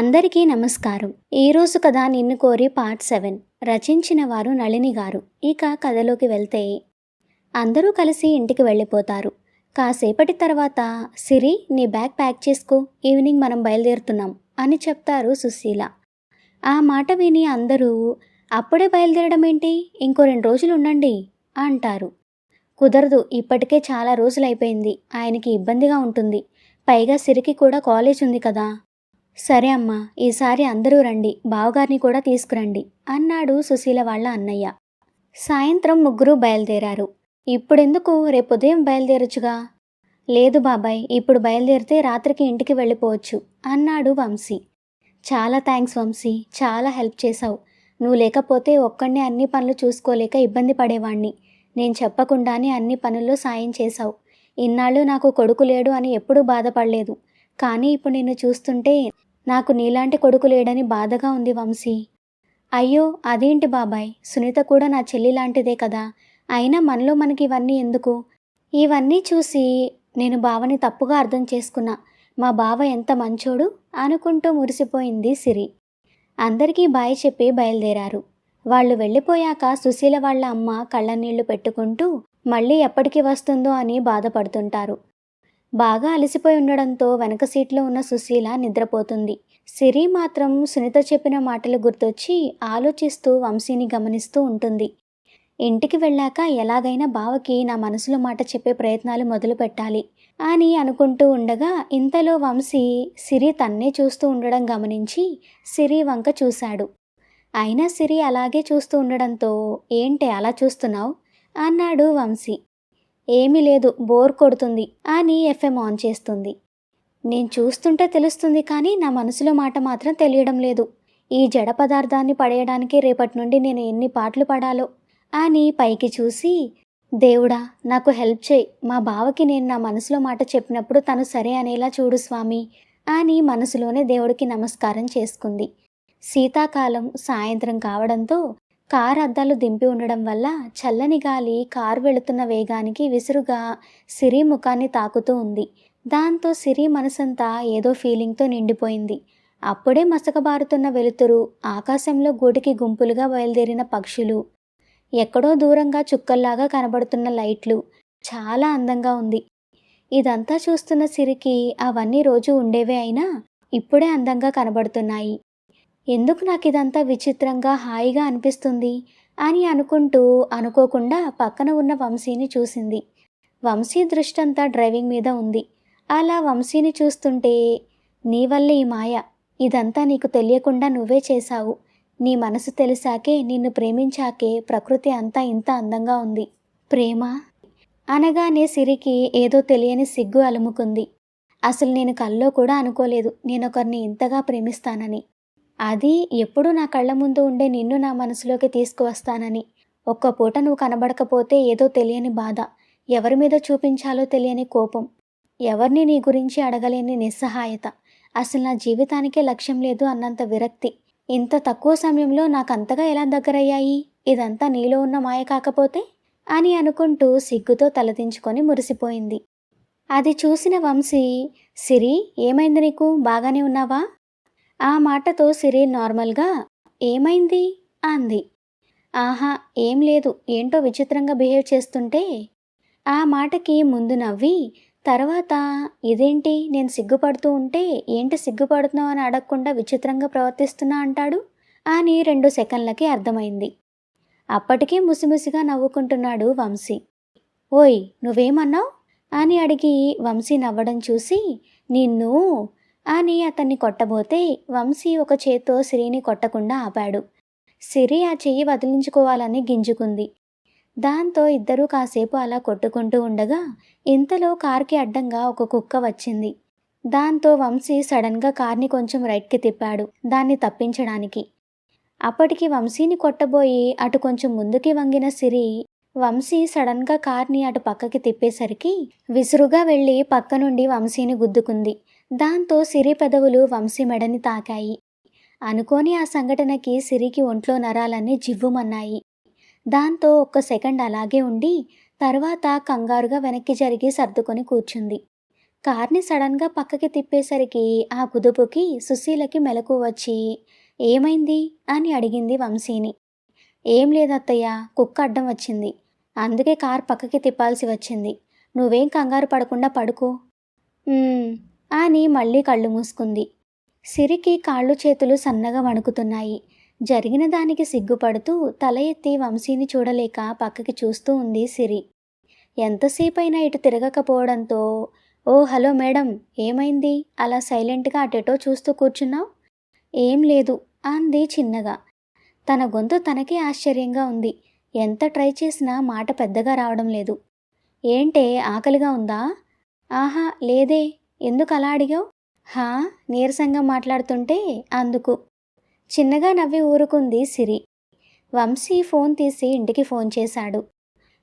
అందరికీ నమస్కారం. ఈరోజు కథ నిన్ను కోరి పార్ట్ 7 రచించిన వారు నళిని గారు. ఇక కథలోకి వెళ్తే అందరూ కలిసి ఇంటికి వెళ్ళిపోతారు. కాసేపటి తర్వాత సిరి నీ బ్యాగ్ ప్యాక్ చేసుకో, ఈవినింగ్ మనం బయలుదేరుతున్నాం అని చెప్తారు సుశీల. ఆ మాట విని అందరూ అప్పుడే బయలుదేరడం ఏంటి, ఇంకో 2 రోజులు ఉండండి అంటారు. కుదరదు, ఇప్పటికే చాలా రోజులైపోయింది, ఆయనకి ఇబ్బందిగా ఉంటుంది. పైగా సిరికి కూడా కాలేజ్ ఉంది కదా. సరే అమ్మా, ఈసారి అందరూ రండి, బావగారిని కూడా తీసుకురండి అన్నాడు సుశీల వాళ్ళ అన్నయ్య. సాయంత్రం ముగ్గురు బయలుదేరారు. ఇప్పుడెందుకు, రేపు ఉదయం బయలుదేరొచ్చుగా. లేదు బాబాయ్, ఇప్పుడు బయలుదేరితే రాత్రికి ఇంటికి వెళ్ళిపోవచ్చు అన్నాడు వంశీ. చాలా థ్యాంక్స్ వంశీ, చాలా హెల్ప్ చేశావు. నువ్వు లేకపోతే ఒక్కడినే అన్ని పనులు చూసుకోలేక ఇబ్బంది పడేవాణ్ణి. నేను చెప్పకుండానే అన్ని పనుల్లో సాయం చేశావు. ఇన్నాళ్ళు నాకు కొడుకు లేడు అని ఎప్పుడూ బాధపడలేదు. కానీ ఇప్పుడు నిన్ను చూస్తుంటే నాకు నీలాంటి కొడుకు లేడని బాధగా ఉంది వంశీ. అయ్యో అదేంటి బాబాయ్, సునీత కూడా నా చెల్లి లాంటిదే కదా. అయినా మనలో మనకి ఇవన్నీ ఎందుకు. ఇవన్నీ చూసి నేను బావని తప్పుగా అర్థం చేసుకున్నా. మా బావ ఎంత మంచోడు అనుకుంటూ మురిసిపోయింది సిరి. అందరికీ బాయ్ చెప్పి బయలుదేరారు. వాళ్ళు వెళ్ళిపోయాక సుశీల వాళ్ళ అమ్మ కళ్ళనీళ్లు పెట్టుకుంటూ మళ్ళీ ఎప్పటికి వస్తుందో అని బాధపడుతుంటారు. బాగా అలసిపోయి ఉండడంతో వెనక సీట్లో ఉన్న సుశీల నిద్రపోతుంది. సిరి మాత్రం సునీత చెప్పిన మాటలు గుర్తొచ్చి ఆలోచిస్తూ వంశీని గమనిస్తూ ఉంటుంది. ఇంటికి వెళ్ళాక ఎలాగైనా బావకి నా మనసులో మాట చెప్పే ప్రయత్నాలు మొదలు పెట్టాలి అని అనుకుంటూ ఉండగా ఇంతలో వంశీ సిరి తన్నే చూస్తూ ఉండడం గమనించి సిరి వంక చూశాడు. అయినా సిరి అలాగే చూస్తూ ఉండడంతో ఏంటి అలా చూస్తున్నావు అన్నాడు వంశీ. ఏమీ లేదు, బోర్ కొడుతుంది అని ఎఫ్ఎం ఆన్ చేస్తుంది. నేను చూస్తుంటే తెలుస్తుంది కానీ నా మనసులో మాట మాత్రం తెలియడం లేదు. ఈ జడ పదార్థాన్ని పడేయడానికి రేపటి నుండి నేను ఎన్ని పాటలు పడాలో అని పైకి చూసి, దేవుడా నాకు హెల్ప్ చేయి, మా బావకి నేను నా మనసులో మాట చెప్పినప్పుడు తను సరే అనేలా చూడు స్వామి అని మనసులోనే దేవుడికి నమస్కారం చేసుకుంది. శీతాకాలం సాయంత్రం కావడంతో కారు అద్దాలు దింపి ఉండడం వల్ల చల్లని గాలి కారు వెళుతున్న వేగానికి విసురుగా సిరి ముఖాన్ని తాకుతూ ఉంది. దాంతో సిరి మనసంతా ఏదో ఫీలింగ్తో నిండిపోయింది. అప్పుడే మసకబారుతున్న వెలుతురు, ఆకాశంలో గూటికి గుంపులుగా బయలుదేరిన పక్షులు, ఎక్కడో దూరంగా చుక్కల్లాగా కనబడుతున్న లైట్లు చాలా అందంగా ఉంది. ఇదంతా చూస్తున్న సిరికి అవన్నీ రోజు ఉండేవే అయినా ఇప్పుడే అందంగా కనబడుతున్నాయి. ఎందుకు నాకు ఇదంతా విచిత్రంగా హాయిగా అనిపిస్తుంది అని అనుకుంటూ అనుకోకుండా పక్కన ఉన్న వంశీని చూసింది. వంశీ దృష్టంతా డ్రైవింగ్ మీద ఉంది. అలా వంశీని చూస్తుంటే, నీ వల్లే ఈ మాయ, ఇదంతా నీకు తెలియకుండా నువ్వే చేశావు. నీ మనసు తెలిసాకే, నిన్ను ప్రేమించాకే ప్రకృతి అంతా ఇంత అందంగా ఉంది. ప్రేమ అనగానే సిరికి ఏదో తెలియని సిగ్గు అలుముకుంది. అసలు నేను కల్లో కూడా అనుకోలేదు నేనొకరిని ఇంతగా ప్రేమిస్తానని. అది ఎప్పుడూ నా కళ్ళ ముందు ఉండే నిన్ను నా మనసులోకి తీసుకువస్తానని. ఒక్క పూట నువ్వు కనబడకపోతే ఏదో తెలియని బాధ, ఎవరి మీద చూపించాలో తెలియని కోపం, ఎవరిని నీ గురించి అడగలేని నిస్సహాయత, అసలు నా జీవితానికే లక్ష్యం లేదు అన్నంత విరక్తి. ఇంత తక్కువ సమయంలో నాకంతగా ఎలా దగ్గరయ్యాయి, ఇదంతా నీలో ఉన్న మాయ కాకపోతే అని అనుకుంటూ సిగ్గుతో తలదించుకొని మురిసిపోయింది. అది చూసిన వంశీ, సిరి ఏమైంది నీకు, బాగానే ఉన్నావా? ఆ మాటతో సిరి నార్మల్గా ఏమైంది అంది. ఆహా ఏం లేదు, ఏంటో విచిత్రంగా బిహేవ్ చేస్తుంటే. ఆ మాటకి ముందు నవ్వి తర్వాత ఇదేంటి నేను సిగ్గుపడుతూ ఉంటే ఏంటి సిగ్గుపడుతున్నావు అని అడగకుండా విచిత్రంగా ప్రవర్తిస్తున్నా అంటాడు అని 2 సెకండ్లకి అర్థమైంది. అప్పటికే ముసిముసిగా నవ్వుకుంటున్నాడు వంశీ. ఓయ్ నువ్వేమన్నావు అని అడిగి వంశీ నవ్వడం చూసి, నిన్ను అని అతన్ని కొట్టబోతే వంశీ ఒక చేత్తో సిరిని కొట్టకుండా ఆపాడు. సిరి ఆ చెయ్యి వదిలించుకోవాలని గింజుకుంది. దాంతో ఇద్దరూ కాసేపు అలా కొట్టుకుంటూ ఉండగా ఇంతలో కార్కి అడ్డంగా ఒక కుక్క వచ్చింది. దాంతో వంశీ సడన్గా కార్ని కొంచెం రైట్కి తిప్పాడు దాన్ని తప్పించడానికి. అప్పటికి వంశీని కొట్టబోయి అటు కొంచెం ముందుకి వంగిన సిరి వంశీ సడన్గా కార్ని అటు పక్కకి తిప్పేసరికి విసురుగా వెళ్ళి పక్క నుండి వంశీని గుద్దుకుంది. దాంతో సిరి పెదవులు వంశీ మెడని తాకాయి. అనుకోని ఆ సంఘటనకి సిరికి ఒంట్లో నరాలన్నీ జివ్వుమన్నాయి. దాంతో ఒక్క సెకండ్ అలాగే ఉండి తర్వాత కంగారుగా వెనక్కి జరిగి సర్దుకొని కూర్చుంది. కార్ని సడన్గా పక్కకి తిప్పేసరికి ఆ కుదుపుకి సుశీలకి మెలకు వచ్చి ఏమైంది అని అడిగింది వంశీని. ఏం లేదత్తయ్య, కుక్క అడ్డం వచ్చింది. అందుకే కార్ పక్కకి తిప్పాల్సి వచ్చింది. నువ్వేం కంగారు పడకుండా పడుకో. "ఉమ్" అని మళ్ళీ కళ్ళు మూసుకుంది. సిరికి కాళ్ళు చేతులు సన్నగా వణుకుతున్నాయి. జరిగిన దానికి సిగ్గుపడుతూ తల ఎత్తి వంశీని చూడలేక పక్కకి చూస్తూ ఉంది సిరి. ఎంతసేపైనా ఇటు తిరగకపోవడంతో "ఓ హలో మేడం, ఏమైంది అలా సైలెంట్గా అటెటో చూస్తూ కూర్చున్నావు?" "ఏం లేదు" అంది చిన్నగా. తన గొంతు తనకే ఆశ్చర్యంగా ఉంది. ఎంత ట్రై చేసినా మాట పెద్దగా రావడం లేదు. "ఏంటే, ఆకలిగా ఉందా?" "ఆహా లేదే, ఎందుకు అలా అడిగావు?" "హా" నీరసంగా మాట్లాడుతుంటే అందుకు. చిన్నగా నవ్వి ఊరుకుంది సిరి. వంశీ ఫోన్ తీసి ఇంటికి ఫోన్ చేశాడు.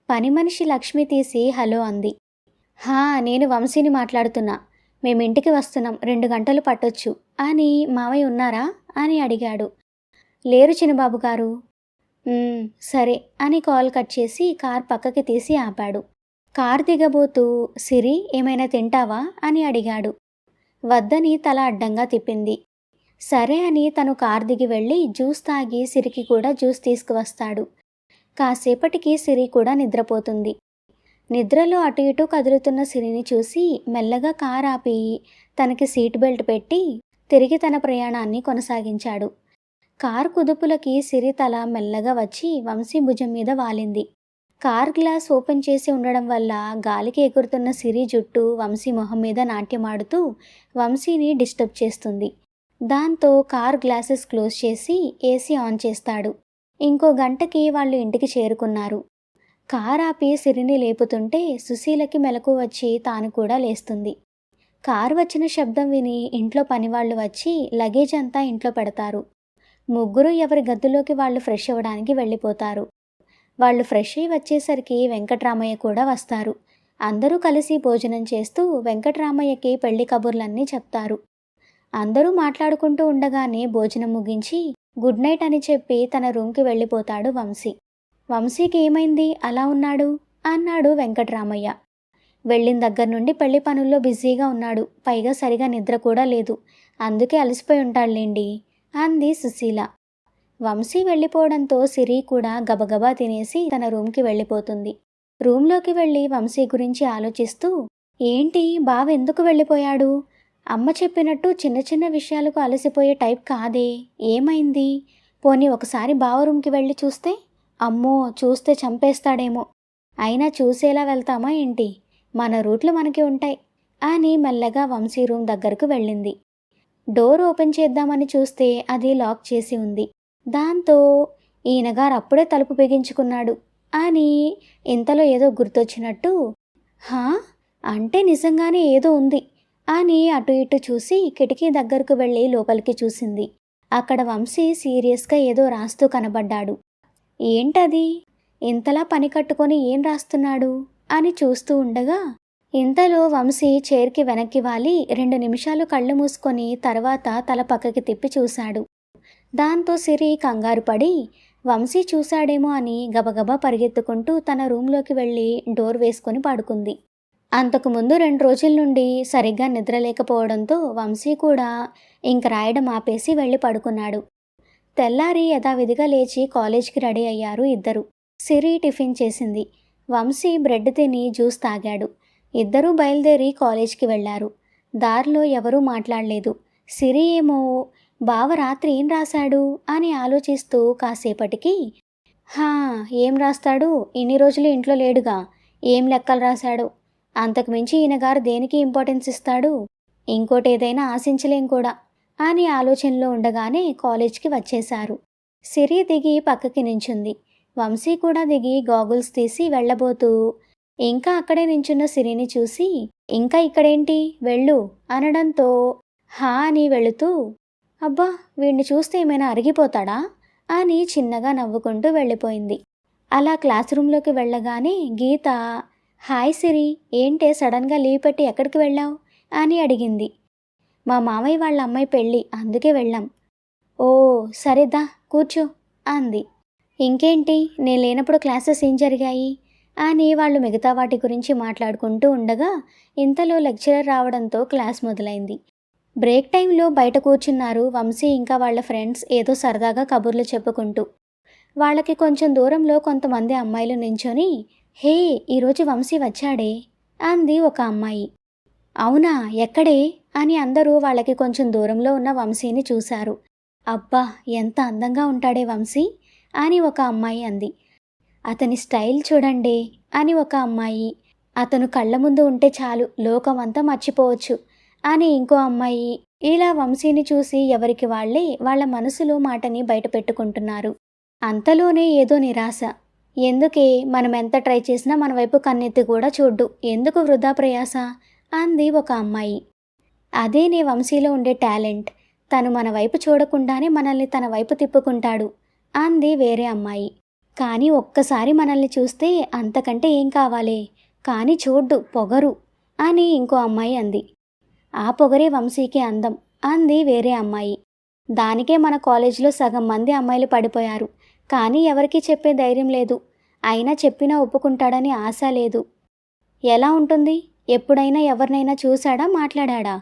పని మనిషి లక్ష్మి తీసి హలో అంది. "హా, నేను వంశీని మాట్లాడుతున్నా. మేమింటికి వస్తున్నాం, 2 గంటలు పట్టొచ్చు" అని. "మావయ్య ఉన్నారా?" అని అడిగాడు. "లేరు చిన్నబాబు గారు." సరే" అని కాల్ కట్ చేసి కార్ పక్కకి తీసి ఆపాడు. కార్ దిగబోతూ "సిరి, ఏమైనా తింటావా?" అని అడిగాడు. వద్దని తల అడ్డంగా తిప్పింది. సరే అని తను కార్ దిగి వెళ్ళి జ్యూస్ తాగి సిరికి కూడా జ్యూస్ తీసుకువస్తాడు. కాసేపటికి సిరి కూడా నిద్రపోతుంది. నిద్రలో అటు ఇటు కదులుతున్న సిరిని చూసి మెల్లగా కార్ ఆపి తనకి సీట్ బెల్ట్ పెట్టి తిరిగి తన ప్రయాణాన్ని కొనసాగించాడు. కార్ కుదుపులకి సిరి తల మెల్లగా వచ్చి వంశీ భుజం మీద వాలింది. కార్ గ్లాస్ ఓపెన్ చేసి ఉండడం వల్ల గాలికి ఎగురుతున్న సిరి జుట్టు వంశీ మొహం మీద నాట్యమాడుతూ వంశీని డిస్టర్బ్ చేస్తుంది. దాంతో కార్ గ్లాసెస్ క్లోజ్ చేసి ఏసీ ఆన్ చేస్తాడు. ఇంకో గంటకి వాళ్ళు ఇంటికి చేరుకున్నారు. కార్ ఆపి సిరిని లేపుతుంటే సుశీలకి మెలకు వచ్చి తాను కూడా లేస్తుంది. కారు వచ్చిన శబ్దం విని ఇంట్లో పనివాళ్ళు వచ్చి లగేజ్ అంతా ఇంట్లో పెడతారు. ముగ్గురు ఎవరి గదిలోకి వాళ్ళు ఫ్రెష్ అవ్వడానికి వెళ్ళిపోతారు. వాళ్ళు ఫ్రెష్ అయి వచ్చేసరికి వెంకట్రామయ్య కూడా వస్తారు. అందరూ కలిసి భోజనం చేస్తూ వెంకట్రామయ్యకి పెళ్లి కబుర్లన్నీ చెప్తారు. అందరూ మాట్లాడుకుంటూ ఉండగానే భోజనం ముగించి గుడ్ నైట్ అని చెప్పి తన రూమ్కి వెళ్ళిపోతాడు వంశీ. "వంశీకి ఏమైంది అలా ఉన్నాడు?" అన్నాడు వెంకట్రామయ్య. వెళ్ళిన దగ్గర నుండి పెళ్లి పనుల్లో బిజీగా ఉన్నాడు. పైగా సరిగా నిద్ర కూడా లేదు. అందుకే అలసిపోయి ఉంటాడులేండి అంది సుశీల. వంశీ వెళ్ళిపోవడంతో సిరి కూడా గబగబా తినేసి తన రూమ్కి వెళ్ళిపోతుంది. రూమ్లోకి వెళ్ళి వంశీ గురించి ఆలోచిస్తూ ఏంటి బావ ఎందుకు వెళ్ళిపోయాడు? అమ్మ చెప్పినట్టు చిన్న చిన్న విషయాలకు అలసిపోయే టైప్ కాదే. ఏమైంది? పోనీ ఒకసారి బావ రూమ్కి వెళ్ళి చూస్తే? అమ్మో, చూస్తే చంపేస్తాడేమో. అయినా చూసేలా వెళ్తామా ఏంటి? మన రూట్లు మనకి ఉంటాయి అని మెల్లగా వంశీ రూమ్ దగ్గరకు వెళ్ళింది. డోర్ ఓపెన్ చేద్దామని చూస్తే అది లాక్ చేసి ఉంది. దాంతో ఈయనగారు అప్పుడే తలుపు బిగించుకున్నాడు అని ఇంతలో ఏదో గుర్తొచ్చినట్టు "హా, అంటే నిజంగానే ఏదో ఉంది" అని అటు ఇటు చూసి కిటికీ దగ్గరకు వెళ్ళి లోపలికి చూసింది. అక్కడ వంశీ సీరియస్గా ఏదో రాస్తూ కనబడ్డాడు. ఏంటది? ఇంతలా పని కట్టుకొని ఏం రాస్తున్నాడు అని చూస్తూ ఉండగా ఇంతలో వంశీ చైర్కి వెనక్కి వాలి 2 నిమిషాలు కళ్ళు మూసుకొని తర్వాత తల పక్కకి తిప్పి చూశాడు. దాంతో సిరి కంగారు పడి వంశీ చూశాడేమో అని గబగబా పరిగెత్తుకుంటూ తన రూంలోకి వెళ్ళి డోర్ వేసుకొని పడుకుంది. అంతకుముందు 2 రోజుల నుండి సరిగ్గా నిద్రలేకపోవడంతో వంశీ కూడా ఇంక రాయడం ఆపేసి వెళ్ళి పడుకున్నాడు. తెల్లారి యథావిధిగా లేచి కాలేజ్కి రెడీ అయ్యారు ఇద్దరు. సిరి టిఫిన్ చేసింది. వంశీ బ్రెడ్ తిని జ్యూస్ తాగాడు. ఇద్దరూ బయలుదేరి కాలేజ్కి వెళ్లారు. దారిలో ఎవరూ మాట్లాడలేదు. సిరి ఏమో బావ రాత్రి ఏం రాశాడు అని ఆలోచిస్తూ కాసేపటికి హా, ఏం రాస్తాడు, ఇన్ని రోజులు ఇంట్లో లేడుగా, ఏం లెక్కలు రాశాడు, అంతకుమించి ఈయనగారు దేనికి ఇంపార్టెన్స్ ఇస్తాడు, ఇంకోటేదైనా ఆశించలేం కూడా అని ఆలోచనలో ఉండగానే కాలేజ్కి వచ్చేశారు. సిరి దిగి పక్కకి నించుంది. వంశీ కూడా దిగి గాగుల్స్ తీసి వెళ్ళబోతూ ఇంకా అక్కడే నించున్న సిరిని చూసి ఇంకా ఇక్కడేంటి, వెళ్ళు అనడంతో హా అని వెళుతూ అబ్బా, వీడిని చూస్తే ఏమైనా అరిగిపోతాడా అని చిన్నగా నవ్వుకుంటూ వెళ్ళిపోయింది. అలా క్లాస్ రూమ్లోకి వెళ్ళగానే గీత హాయ్ సిరి, ఏంటే సడన్గా లీవ్ పెట్టి ఎక్కడికి వెళ్ళావు అని అడిగింది. మా మామయ్య వాళ్ళ అమ్మాయి పెళ్ళి, అందుకే వెళ్ళాం. ఓ సరేదా, కూర్చో అంది. ఇంకేంటి, నేను లేనప్పుడు క్లాసెస్ ఏం జరిగాయి అని వాళ్ళు మిగతా వాటి గురించి మాట్లాడుకుంటూ ఉండగా ఇంతలో లెక్చరర్ రావడంతో క్లాస్ మొదలైంది. బ్రేక్ టైంలో బయట కూర్చున్నారు వంశీ ఇంకా వాళ్ళ ఫ్రెండ్స్ ఏదో సరదాగా కబుర్లు చెప్పుకుంటూ. వాళ్ళకి కొంచెం దూరంలో కొంతమంది అమ్మాయిలు నించొని, హే, ఈరోజు వంశీ వచ్చాడే అంది ఒక అమ్మాయి. అవునా, ఎక్కడే అని అందరూ వాళ్ళకి కొంచెం దూరంలో ఉన్న వంశీని చూశారు. అబ్బా, ఎంత అందంగా ఉంటాడే వంశీ అని ఒక అమ్మాయి అంది. అతని స్టైల్ చూడండి అని ఒక అమ్మాయి. అతను కళ్ళ ముందు ఉంటే చాలు లోకమంతా మర్చిపోవచ్చు అని ఇంకో అమ్మాయి. ఇలా వంశీని చూసి ఎవరికి వాళ్ళే వాళ్ళ మనసులో మాటని బయట పెట్టుకుంటున్నారు. అంతలోనే ఏదో నిరాశ. ఎందుకే, మనం ఎంత ట్రై చేసినా మన వైపు కన్నెత్తి కూడా చూడ్డు, ఎందుకు వృధా ప్రయాస అంది ఒక అమ్మాయి. అదే నీ వంశీలో ఉండే టాలెంట్, తను మన వైపు చూడకుండానే మనల్ని తన వైపు తిప్పుకుంటాడు అంది వేరే అమ్మాయి. కానీ ఒక్కసారి మనల్ని చూస్తే అంతకంటే ఏం కావాలే, కానీ చూడ్డు, పొగరు అని ఇంకో అమ్మాయి అంది. ఆ పొగరే వంశీకి అందం అంది వేరే అమ్మాయి. దానికే మన కాలేజీలో సగం మంది అమ్మాయిలు పడిపోయారు, కానీ ఎవరికీ చెప్పే ధైర్యం లేదు. అయినా చెప్పినా ఒప్పుకుంటాడని ఆశ లేదు. ఎలా ఉంటుంది, ఎప్పుడైనా ఎవరినైనా చూశాడా, మాట్లాడా?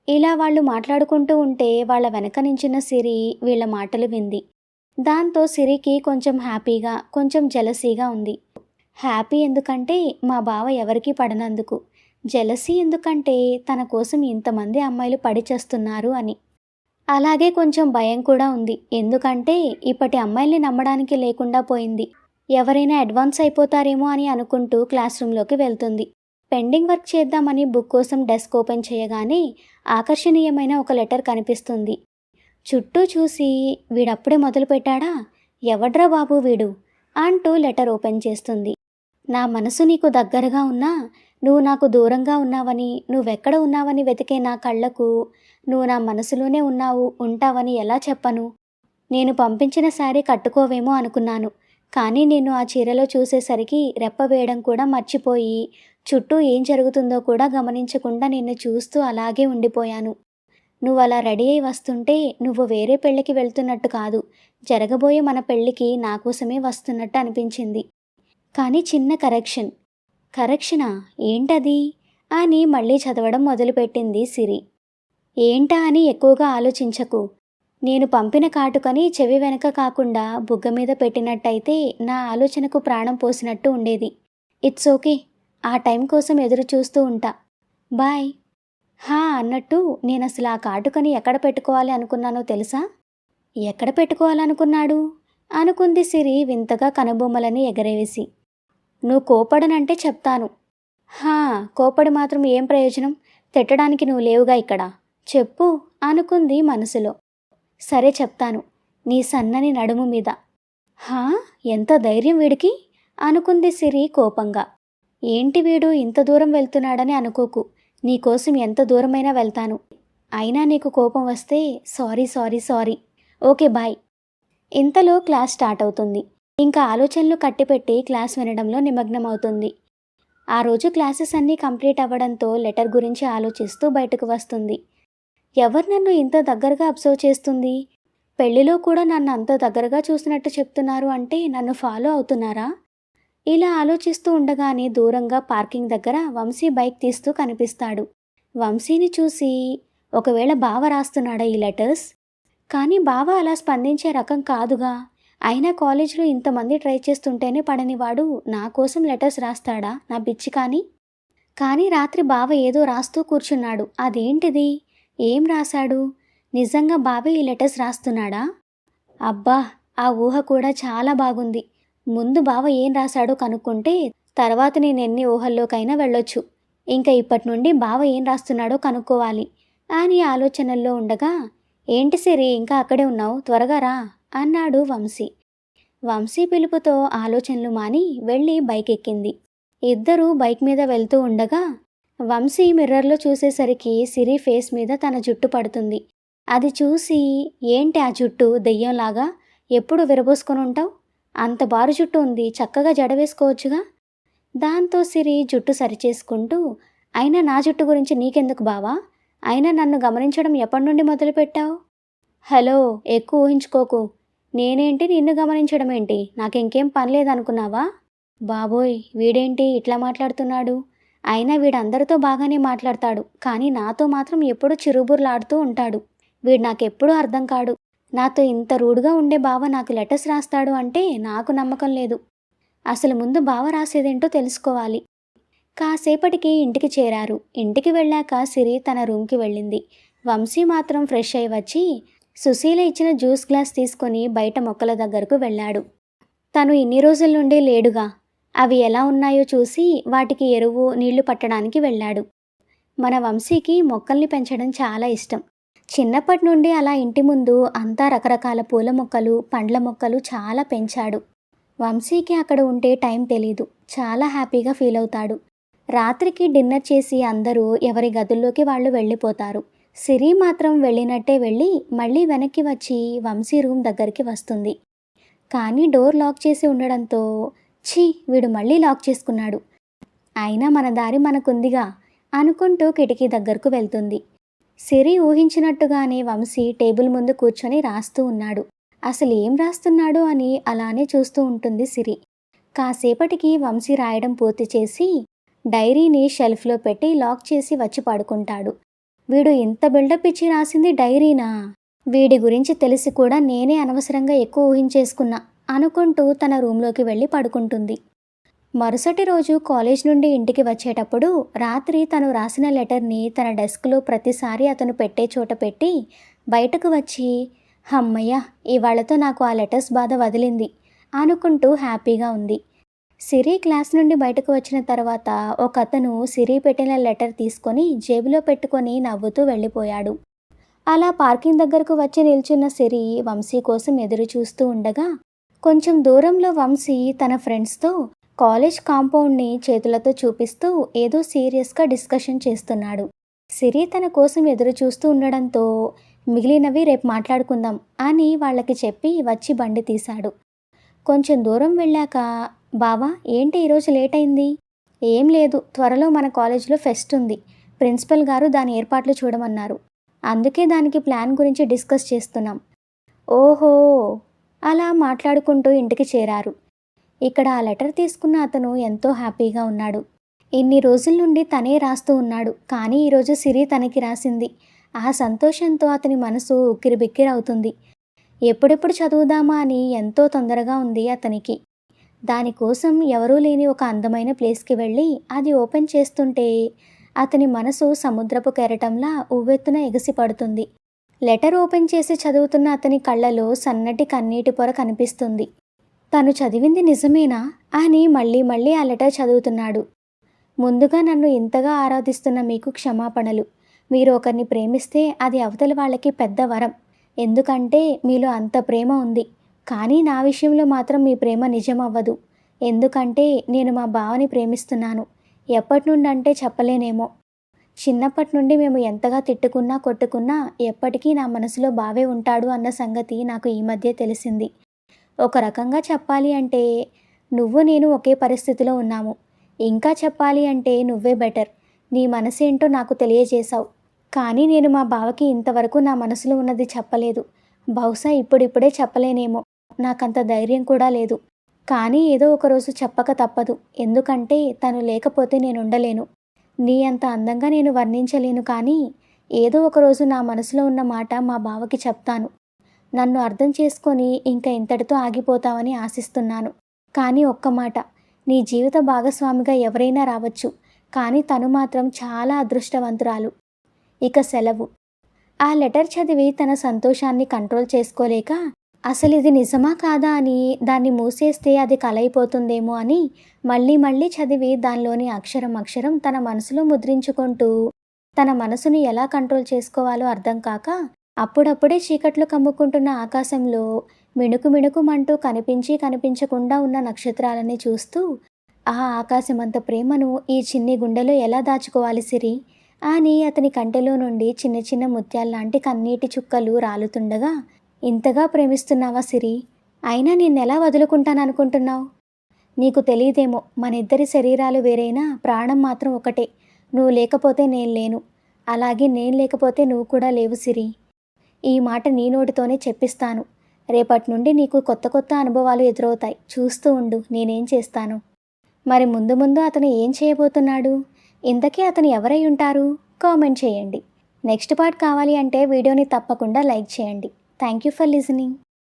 ఇలా వాళ్ళు మాట్లాడుకుంటూ ఉంటే వాళ్ళ వెనక నించున్న సిరి వీళ్ళ మాటలు వింది. దాంతో సిరికి కొంచెం హ్యాపీగా, కొంచెం జెలసీగా ఉంది. హ్యాపీ ఎందుకంటే మా బావ ఎవరికీ పడనందుకు, జెలసీ ఎందుకంటే తన కోసం ఇంతమంది అమ్మాయిలు పడి చేస్తున్నారు అని. అలాగే కొంచెం భయం కూడా ఉంది, ఎందుకంటే ఇప్పటి అమ్మాయిల్ని నమ్మడానికి లేకుండా పోయింది. ఎవరైనా అడ్వాన్స్ అయిపోతారేమో అని అనుకుంటూ క్లాస్ రూమ్లోకి వెళ్తుంది. పెండింగ్ వర్క్ చేద్దామని బుక్ కోసం డెస్క్ ఓపెన్ చేయగానే ఆకర్షణీయమైన ఒక లెటర్ కనిపిస్తుంది. చుట్టూ చూసి, వీడప్పుడే మొదలుపెట్టాడా, ఎవడ్రా బాబు వీడు అంటూ లెటర్ ఓపెన్ చేస్తుంది. నా మనసు నీకు దగ్గరగా ఉన్నా నువ్వు నాకు దూరంగా ఉన్నావని, నువ్వెక్కడ ఉన్నావని వెతికే నా కళ్ళకు నువ్వు నా మనసులోనే ఉంటావని ఎలా చెప్పను? నేను పంపించిన శారీ కట్టుకోవేమో అనుకున్నాను, కానీ నేను ఆ చీరలో చూసేసరికి రెప్ప వేయడం కూడా మర్చిపోయి చుట్టూ ఏం జరుగుతుందో కూడా గమనించకుండా నిన్ను చూస్తూ అలాగే ఉండిపోయాను. నువ్వు అలా రెడీ అయి వస్తుంటే నువ్వు వేరే పెళ్ళికి వెళ్తున్నట్టు కాదు, జరగబోయే మన పెళ్ళికి నా కోసమే వస్తున్నట్టు అనిపించింది. కానీ చిన్న కరెక్షనా, ఏంటది అని మళ్ళీ చదవడం మొదలుపెట్టింది సిరి. ఏంటా అని ఎక్కువగా ఆలోచించకు. నేను పంపిన కాటుకని చెవి వెనక కాకుండా బుగ్గ మీద పెట్టినట్టయితే నా ఆలోచనకు ప్రాణం పోసినట్టు ఉండేది. ఇట్స్ ఓకే, ఆ టైం కోసం ఎదురు చూస్తూ ఉంటా. బాయ్. హా అన్నట్టు నేనసలు ఆ కాటుకని ఎక్కడ పెట్టుకోవాలి అనుకున్నానో తెలుసా? ఎక్కడ పెట్టుకోవాలనుకున్నాడు అనుకుంది సిరి వింతగా కనుబొమ్మలని ఎగరేవేసి. నువ్వు కోపడనంటే చెప్తాను. హా, కోపడి మాత్రం ఏం ప్రయోజనం, తిట్టడానికి నువ్వు లేవుగా ఇక్కడ, చెప్పు అనుకుంది మనసులో. సరే చెప్తాను, నీ సన్నని నడుము మీద. హా, ఎంత ధైర్యం వీడికి అనుకుంది సిరి కోపంగా. ఏంటి వీడు ఇంత దూరం వెళ్తున్నాడని అనుకోకు, నీకోసం ఎంత దూరమైనా వెళ్తాను. అయినా నీకు కోపం వస్తే సారీ. Okay bye. ఇంతలో క్లాస్ స్టార్ట్ అవుతుంది. ఇంకా ఆలోచనలు కట్టిపెట్టి క్లాస్ వినడంలో నిమగ్నమవుతుంది. ఆ రోజు క్లాసెస్ అన్నీ కంప్లీట్ అవ్వడంతో లెటర్ గురించి ఆలోచిస్తూ బయటకు వస్తుంది. ఎవరు నన్ను ఇంత దగ్గరగా అబ్జర్వ్ చేస్తుంది? పెళ్లిలో కూడా నన్ను అంత దగ్గరగా చూసినట్టు చెప్తున్నారు అంటే నన్ను ఫాలో అవుతున్నారా? ఇలా ఆలోచిస్తూ ఉండగానే దూరంగా పార్కింగ్ దగ్గర వంశీ బైక్ తీస్తూ కనిపిస్తాడు. వంశీని చూసి, ఒకవేళ బావ రాస్తున్నాడా ఈ లెటర్స్? కానీ బావ అలా స్పందించే రకం కాదుగా. అయినా కాలేజీలో ఇంతమంది ట్రై చేస్తుంటేనే పడనివాడు నా కోసం లెటర్స్ రాస్తాడా, నా పిచ్చి కానీ రాత్రి బావ ఏదో రాస్తూ కూర్చున్నాడు. అదేంటిది? ఏం రాశాడు? నిజంగా బావే ఈ లెటర్స్ రాస్తున్నాడా? అబ్బా, ఆ ఊహ కూడా చాలా బాగుంది. ముందు బావ ఏం రాశాడో కనుక్కుంటే తర్వాత నేను ఎన్ని ఊహల్లోకైనా వెళ్ళొచ్చు. ఇంకా ఇప్పటి నుండి బావ ఏం రాస్తున్నాడో కనుక్కోవాలి అని ఆలోచనల్లో ఉండగా, ఏంటి సిరి ఇంకా అక్కడే ఉన్నావు, త్వరగా రా అన్నాడు వంశీ. వంశీ పిలుపుతో ఆలోచనలు మాని వెళ్ళి బైక్ ఎక్కింది. ఇద్దరూ బైక్ మీద వెళ్తూ ఉండగా వంశీ మిర్రర్లో చూసేసరికి సిరి ఫేస్ మీద తన జుట్టు పడుతుంది. అది చూసి, ఏంటి ఆ జుట్టు దెయ్యంలాగా ఎప్పుడు విరబోసుకొని ఉంటావు? అంత బారు జుట్టు ఉంది, చక్కగా జడ వేసుకోవచ్చుగా. దాంతో సిరి జుట్టు సరిచేసుకుంటూ, అయినా నా జుట్టు గురించి నీకెందుకు బావా? అయినా నన్ను గమనించడం ఎప్పటి నుండి మొదలుపెట్టావు? హలో, ఎక్కువ ఊహించుకోకు. నేనేంటి నిన్ను గమనించడం ఏంటి, నాకింకేం పని లేదనుకున్నావా? బాబోయ్! వీడేంటి ఇట్లా మాట్లాడుతున్నాడు? అయినా వీడందరితో బాగానే మాట్లాడతాడు. కానీ నాతో మాత్రం ఎప్పుడూ చిరుబుర్లాడుతూ ఉంటాడు. వీడు నాకెప్పుడూ అర్థం కాడు. నాతో ఇంత రూడ్‌గా ఉండే బావ నాకు లెటర్స్ రాస్తాడు అంటే నాకు నమ్మకం లేదు. అసలు ముందు బావ రాసేదేంటో తెలుసుకోవాలి. కాసేపటికి ఇంటికి చేరారు. ఇంటికి వెళ్ళాక సిరి తన రూమ్‌కి వెళ్ళింది. వంశీ మాత్రం ఫ్రెష్ అయి వచ్చి సుశీల ఇచ్చిన జ్యూస్ గ్లాస్ తీసుకొని బయట మొక్కల దగ్గరకు వెళ్ళాడు. తను ఇన్ని రోజుల నుండి లేడుగా. అవి ఎలా ఉన్నాయో చూసి వాటికి ఎరువు, నీళ్లు పట్టడానికి వెళ్ళాడు. మన వంశీకి మొక్కల్ని పెంచడం చాలా ఇష్టం. చిన్నప్పటి నుండి అలా ఇంటి ముందు అంతా రకరకాల పూల మొక్కలు, పండ్ల మొక్కలు చాలా పెంచాడు. వంశీకి అక్కడ ఉంటే టైం తెలీదు. చాలా హ్యాపీగా ఫీల్ అవుతాడు. రాత్రికి డిన్నర్ చేసి అందరూ ఎవరి గదుల్లోకి వాళ్ళు వెళ్ళిపోతారు. సిరి మాత్రం వెళ్ళినట్టే వెళ్ళి మళ్ళీ వెనక్కి వచ్చి వంశీ రూమ్ దగ్గరికి వస్తుంది. కానీ డోర్ లాక్ చేసి ఉండడంతో ఛీ, వీడు మళ్ళీ లాక్ చేసుకున్నాడు. అయినా మన దారి మనకుందిగా అనుకుంటూ కిటికీ దగ్గరకు వెళ్తుంది. సిరి ఊహించినట్టుగానే వంశీ టేబుల్ ముందు కూర్చొని రాస్తూ ఉన్నాడు. అసలు ఏం రాస్తున్నాడు అని అలానే చూస్తూ ఉంటుంది సిరి. కాసేపటికి వంశీ రాయడం పూర్తి చేసి డైరీని షెల్ఫ్లో పెట్టి లాక్ చేసి వచ్చి పడుకుంటాడు. వీడు ఇంత బిల్డప్ ఇచ్చి రాసింది డైరీనా? వీడి గురించి తెలిసి కూడా నేనే అనవసరంగా ఎక్కువ ఊహించేసుకున్నా అనుకుంటూ తన రూంలోకి వెళ్ళి పడుకుంటుంది. మరుసటి రోజు కాలేజ్ నుండి ఇంటికి వచ్చేటప్పుడు రాత్రి తను రాసిన లెటర్ని తన డెస్క్లో ప్రతిసారి అతను పెట్టే చోట పెట్టి బయటకు వచ్చి హమ్మయ్య, ఇవాళతో నాకు ఆ లెటర్స్ బాధ వదిలింది అనుకుంటూ హ్యాపీగా ఉంది. సిరి క్లాస్ నుండి బయటకు వచ్చిన తర్వాత ఒకతను సిరి పెట్టిన లెటర్ తీసుకొని జేబులో పెట్టుకొని నవ్వుతూ వెళ్ళిపోయాడు. అలా పార్కింగ్ దగ్గరకు వచ్చి నిల్చున్న సిరి వంశీ కోసం ఎదురు చూస్తూ ఉండగా కొంచెం దూరంలో వంశీ తన ఫ్రెండ్స్తో కాలేజ్ కాంపౌండ్ని చేతులతో చూపిస్తూ ఏదో సీరియస్గా డిస్కషన్ చేస్తున్నాడు. సిరి తన కోసం ఎదురు చూస్తూ ఉండడంతో మిగిలినవి రేపు మాట్లాడుకుందాం అని వాళ్ళకి చెప్పి వచ్చి బండి తీశాడు. కొంచెం దూరం వెళ్ళాక బావా, ఏంటి ఈరోజు లేట్ అయింది? ఏం లేదు, త్వరలో మన కాలేజీలో ఫెస్ట్ ఉంది. ప్రిన్సిపల్ గారు దాని ఏర్పాట్లు చూడమన్నారు. అందుకే దానికి ప్లాన్ గురించి డిస్కస్ చేస్తున్నాం. ఓహో, అలా మాట్లాడుకుంటూ ఇంటికి చేరారు. ఇక్కడ ఆ లెటర్ తీసుకున్న అతను ఎంతో హ్యాపీగా ఉన్నాడు. ఇన్ని రోజుల నుండి తనే రాస్తూ ఉన్నాడు. కానీ ఈరోజు సిరి తనకి రాసింది. ఆ సంతోషంతో అతని మనసు ఉక్కిరిబిక్కిరవుతుంది. ఎప్పుడెప్పుడు చదువుదామా అని ఎంతో తొందరగా ఉంది అతనికి. దానికోసం ఎవరూ లేని ఒక అందమైన ప్లేస్కి వెళ్ళి అది ఓపెన్ చేస్తుంటే అతని మనసు సముద్రపు కెరటంలా ఉవ్వెత్తున ఎగసిపడుతుంది. లెటర్ ఓపెన్ చేసి చదువుతున్న అతని కళ్ళలో సన్నటి కన్నీటి పొర కనిపిస్తుంది. తను చదివింది నిజమేనా అని మళ్ళీ మళ్ళీ ఆ లెటర్ చదువుతున్నాడు. ముందుగా నన్ను ఇంతగా ఆరాధిస్తున్న మీకు క్షమాపణలు. మీరు ఒకరిని ప్రేమిస్తే అది అవతలి వాళ్ళకి పెద్ద వరం. ఎందుకంటే మీలో అంత ప్రేమ ఉంది. కానీ నా విషయంలో మాత్రం మీ ప్రేమ నిజమవ్వదు. ఎందుకంటే నేను మా బావని ప్రేమిస్తున్నాను. ఎప్పటి నుండి అంటే చెప్పలేనేమో. చిన్నప్పటి నుండి మేము ఎంతగా తిట్టుకున్నా కొట్టుకున్నా ఎప్పటికీ నా మనసులో బావే ఉంటాడు అన్న సంగతి నాకు ఈ మధ్య తెలిసింది. ఒక రకంగా చెప్పాలి అంటే నువ్వు నేను ఒకే పరిస్థితిలో ఉన్నాము. ఇంకా చెప్పాలి అంటే నువ్వే బెటర్. నీ మనసేంటో నాకు తెలియజేశావు. కానీ నేను మా బావకి ఇంతవరకు నా మనసులో ఉన్నది చెప్పలేదు. బహుశా ఇప్పుడిప్పుడే చెప్పలేనేమో. నాకంత ధైర్యం కూడా లేదు. కానీ ఏదో ఒకరోజు చెప్పక తప్పదు. ఎందుకంటే తను లేకపోతే నేను ఉండలేను. నీ అంత అందంగా నేను వర్ణించలేను, కానీ ఏదో ఒకరోజు నా మనసులో ఉన్న మాట మా బావకి చెప్తాను. నన్ను అర్థం చేసుకొని ఇంకా ఇంతటితో ఆగిపోతావని ఆశిస్తున్నాను. కానీ ఒక్క మాట, నీ జీవిత భాగస్వామిగా ఎవరైనా రావచ్చు, కానీ తను మాత్రం చాలా అదృష్టవంతురాలు. ఇక సెలవు. ఆ లెటర్ చదివి తన సంతోషాన్ని కంట్రోల్ చేసుకోలేక అసలు ఇది నిజమా కాదా అని దాన్ని మూసేస్తే అది కలైపోతుందేమో అని మళ్ళీ మళ్ళీ చదివి దానిలోని అక్షరం అక్షరం తన మనసులో ముద్రించుకుంటూ తన మనసుని ఎలా కంట్రోల్ చేసుకోవాలో అర్థం కాక అప్పుడప్పుడే చీకట్లు కమ్ముకుంటున్న ఆకాశంలో మిణుకు మిణుకుమంటూ కనిపించి కనిపించకుండా ఉన్న నక్షత్రాలని చూస్తూ ఆ ఆకాశమంత ప్రేమను ఈ చిన్ని గుండెలో ఎలా దాచుకోవాలి సిరి అని అతని కంటెలో నుండి చిన్న చిన్న ముత్యాల్లాంటి కన్నీటి చుక్కలు రాలుతుండగా, ఇంతగా ప్రేమిస్తున్నావా సిరి? అయినా నిన్నెలా వదులుకుంటాననుకుంటున్నావు? నీకు తెలియదేమో, మన ఇద్దరి శరీరాలు వేరైనా ప్రాణం మాత్రం ఒకటే. నువ్వు లేకపోతే నేను లేను, అలాగే నేను లేకపోతే నువ్వు కూడా లేవు సిరి. ఈ మాట నీ నోటితోనే చెప్పిస్తాను. రేపటి నుండి నీకు కొత్త కొత్త అనుభవాలు ఎదురవుతాయి. చూస్తూ ఉండు నేనేం చేస్తాను. మరి ముందు ముందు అతను ఏం చేయబోతున్నాడు? ఇంతకీ అతను ఎవరై ఉంటారు? కామెంట్ చేయండి. నెక్స్ట్ పార్ట్ కావాలి అంటే వీడియోని తప్పకుండా లైక్ చేయండి. Thank you for listening.